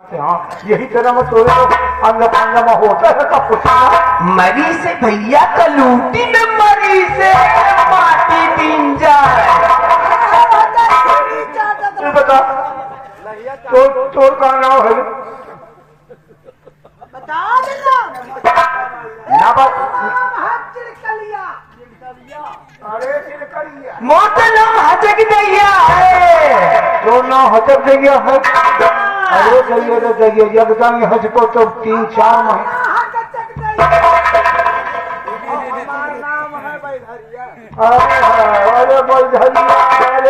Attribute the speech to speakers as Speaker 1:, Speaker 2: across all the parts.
Speaker 1: हाँ, यही तेरा मैं तोरे को अंदर होता है का पूछना।
Speaker 2: मरी से भैया कलूटी में मरी से माटी बीन जाए।
Speaker 1: तू बता तोर का नाम है
Speaker 3: बता देना
Speaker 1: ना बात।
Speaker 3: अरे
Speaker 2: मोतलम हजक दैया है
Speaker 1: तो ना हजक दैया है। अरे दैया तो दैया यकदम हज को तो 3-4 महीने। अरे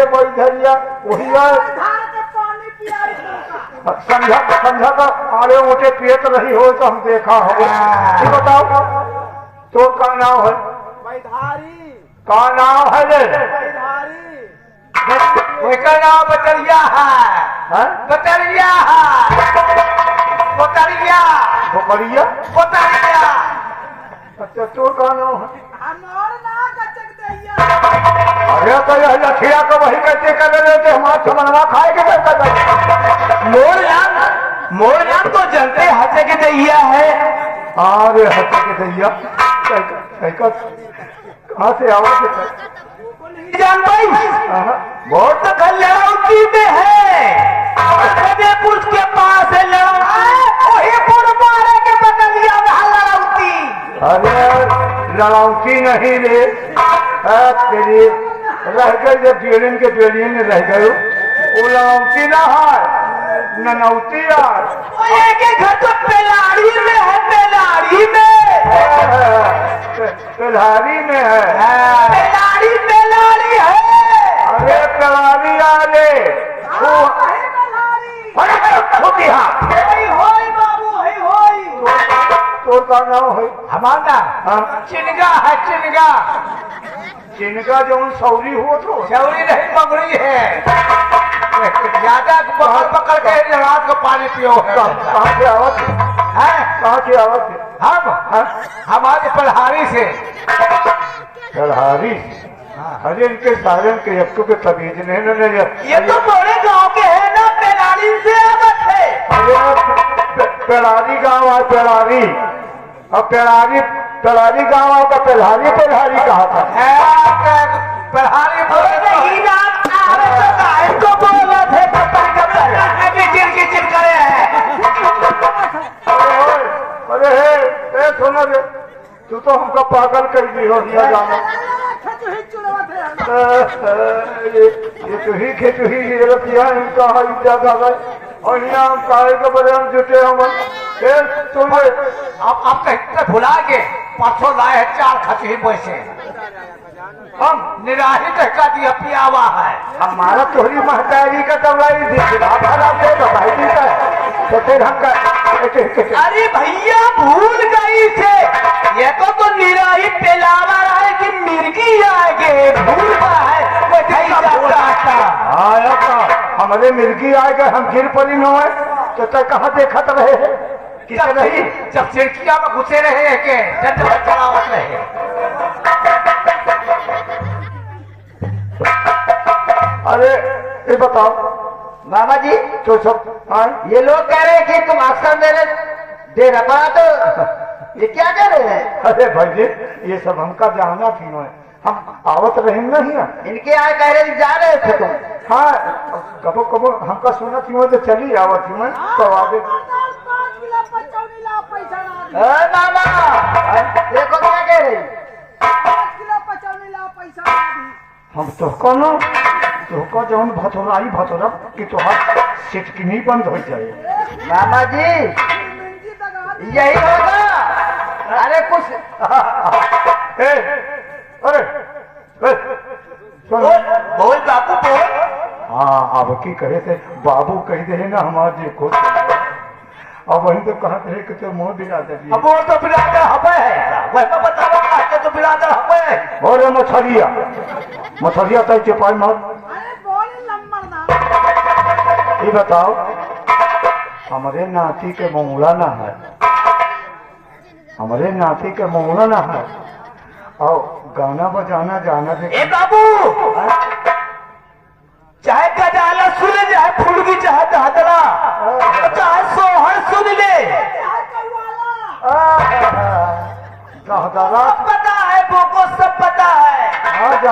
Speaker 1: बैधरिया वही है। समझा का आरे ऊँचे पियत रही हो तो हम देखा हो। ये बताओ तो का नाम है का नाम है
Speaker 2: उसका नाम बतरिया है। बतरिया है बतरिया
Speaker 1: बकरिया।
Speaker 2: बतरिया।
Speaker 1: अच्छा तो का नाम है। अरे तो यह लठिया को वही कैसे कर रहे थे हमारा समनवा खाएंगे
Speaker 2: मोर नाम तो जनते हंसे के दैया है।
Speaker 1: अरे हंसे के दैया कहाँ से आवाज
Speaker 2: जान भाई बहुत तो लड़ौती में है पुरुष के पास है वही पुर मारे के बदलिया लड़ौती।
Speaker 1: अरे लड़ौती नहीं रे तेरी रह गई जब बेड़िन के बेड़िन में रह गए वो लड़ौती ना है ननौती यार।
Speaker 2: के घर तो पेलाड़ी में है पेलाड़ी में
Speaker 1: पेलाड़ी में है
Speaker 2: पेलाड़ी है।
Speaker 1: अरे पेलाड़ी आले तो का नाम है
Speaker 2: हमारा चिनगा है चिनगा।
Speaker 1: जिनका जो सौरी हो तो
Speaker 2: चौरी नहीं बगड़ी है ज्यादा पकड़ पकड़ के रात को पानी पियो है।
Speaker 1: कहाँ से आवत है कहाँ से आवत है
Speaker 2: हमारे पलहारी से।
Speaker 1: पलहारी। अरे इनके सारण के यक्कू के तमीज नहीं
Speaker 2: ये तो बड़े गांव के है ना पेलाड़ी से आवत है।
Speaker 1: अरे पेलारी गाँव है पेलारी और पेलारी गाँव का पेलहारी कहा था।
Speaker 2: पलहारी बोले तो बोला थे किचिर करे हैं।
Speaker 1: अरे सुनो रे तू तो हमको पागल कर दी हो दिया जाना। ये तो ही खेतुही ये रतिया इनका हाई ज्यादा है और यहाँ हम काहे के बड़े हम जुटे हम तुम
Speaker 2: आप कहीं भुला के परसों लाए 4 खची पैसे हम निराही टका दिया पियावा है।
Speaker 1: हमारा तोहरी महतारी का दवाई बताई दी तो फिर हम
Speaker 2: अरे भैया भूल गई थे ये तो निराही पेलावा रहा कि मिर्गी आएगे भूल रहा है
Speaker 1: हमारे मिर्गी आएगा हम गिर पड़ी न है तो तक कहाँ देखत रहे है किसे नहीं
Speaker 2: जब खिड़किया में घुसे रहे हैं के चलावत रहे।
Speaker 1: अरे ये बताओ
Speaker 2: मामा जी
Speaker 1: तो सब
Speaker 2: ये लोग कह रहे हैं कि तुम अक्सर मेरे दे रहा तो ये क्या कह रहे हैं।
Speaker 1: अरे भाई जी ये सब हमका जाना थी है हम आवत रहे नहीं है
Speaker 2: इनके यहाँ कह रहे जा रहे थे तुम।
Speaker 1: हाँ कबो कबो हमका सुना थी तो चली आवत थी मैं तो आगे
Speaker 2: मामा देखो क्या कह रही
Speaker 1: हम तो जौन भतोरा कि तुहार सिटकी नहीं बंद हो जाए।
Speaker 2: मामा जी यही होगा। अरे कुछ
Speaker 1: अरे
Speaker 2: बोल बापू बोल।
Speaker 1: हाँ अब की करे थे बाबू कह दे ना हमारे जी खुद अब वही तो कहते है कि तो मुँह दिला दे।
Speaker 2: अब वो तो बिरादर हमें है वह तो बताओ तो बिरादर हमें है।
Speaker 1: और मछलिया तय चपाई मत। ये बताओ हमारे नाती के मंगला ना है हमारे नाती के मंगला ना है और गाना बजाना जाना दे।
Speaker 2: ए बाबू चाहे गजाला सुन चाहे फुलगी चाहे दादरा चाहे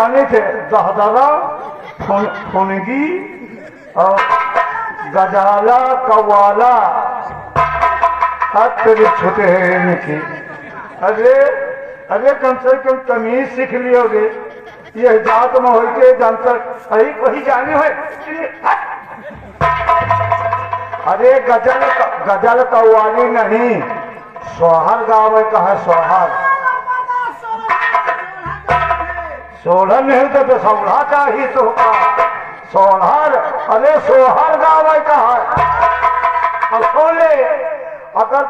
Speaker 1: जाने थे दहदरा फुनगी और गजाला कवाला हाथ तेरे छोटे हैं इनकी। अरे अरे कम से कम तमीज सीख लियो रे। ये जात में हो के जानता अरे वही जाने हो। अरे गजल कव्वाली नहीं, सोहर गावे का है सोहर। सोलह नहीं तो सोलह चाहिए तो सोहर। अरे सोहर गावे का है। अकोले अगर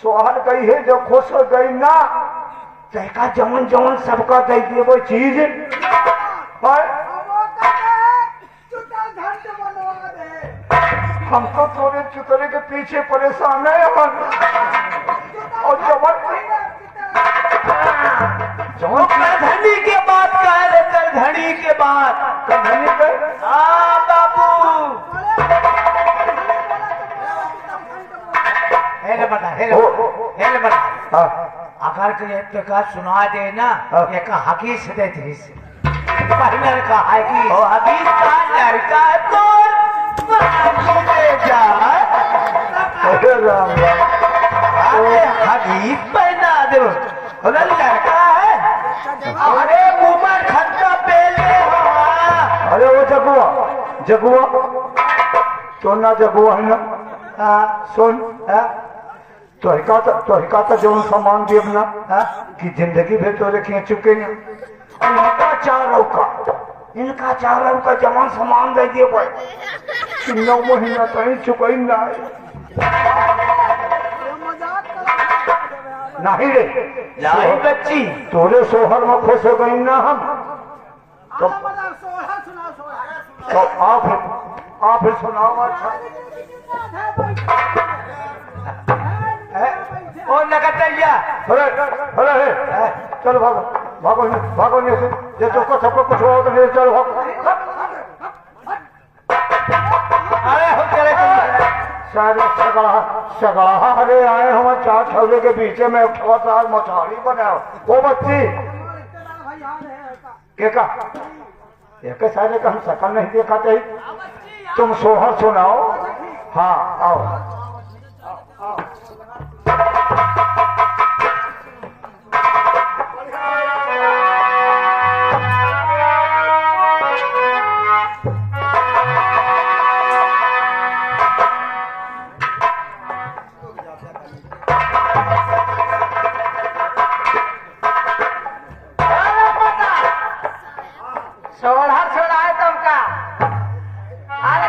Speaker 1: सोहर गई है जो खुश हो गई ना तैका जमन जमन सबका दे दिए वो चीज है। हम तो थोड़े चुतरे के पीछे परेशान है और
Speaker 2: धनी के बाद कह धनी के बाद
Speaker 1: धनी पे
Speaker 2: हाँ बाबू हेले बता
Speaker 1: हाँ
Speaker 2: अगर के का सुना दे ना
Speaker 1: हाँ।
Speaker 2: एक हकीस दे थी पहले का है कि ओ हकीस का लड़का तो ले जा
Speaker 1: अरे राम राम।
Speaker 2: अरे हकीस पहना दे बोला लड़का है अरे उमर खत्ता पहले हवा
Speaker 1: अरे वो जगुआ तो ना जगुआ है ना। सुन तोहिका तो जो सामान देव ना कि जिंदगी भर तो रखिए चुके ना। इनका चारों का जमान सामान दे दिए भाई कि 9 महीना कहीं चुकई ना नहीं रे
Speaker 2: लाई बच्ची
Speaker 1: तोरे सोहर में खुश हो गई ना हम तो आप फिर सुनाओ। अच्छा
Speaker 2: और लगतैया
Speaker 1: अरे चलो भागो नहीं से ये तो सबको कुछ हो तो नहीं चलो
Speaker 2: अरे हो तेरे
Speaker 1: सारे सगाहा अरे आए हम 4 छवले के बीच में मछाड़ी बनाओ वो बच्ची एक सारे का हम शकल नहीं देखा चाहिए। तुम सोहर सुनाओ। हाँ आओ
Speaker 2: सोलह सुनाए तुमका अरे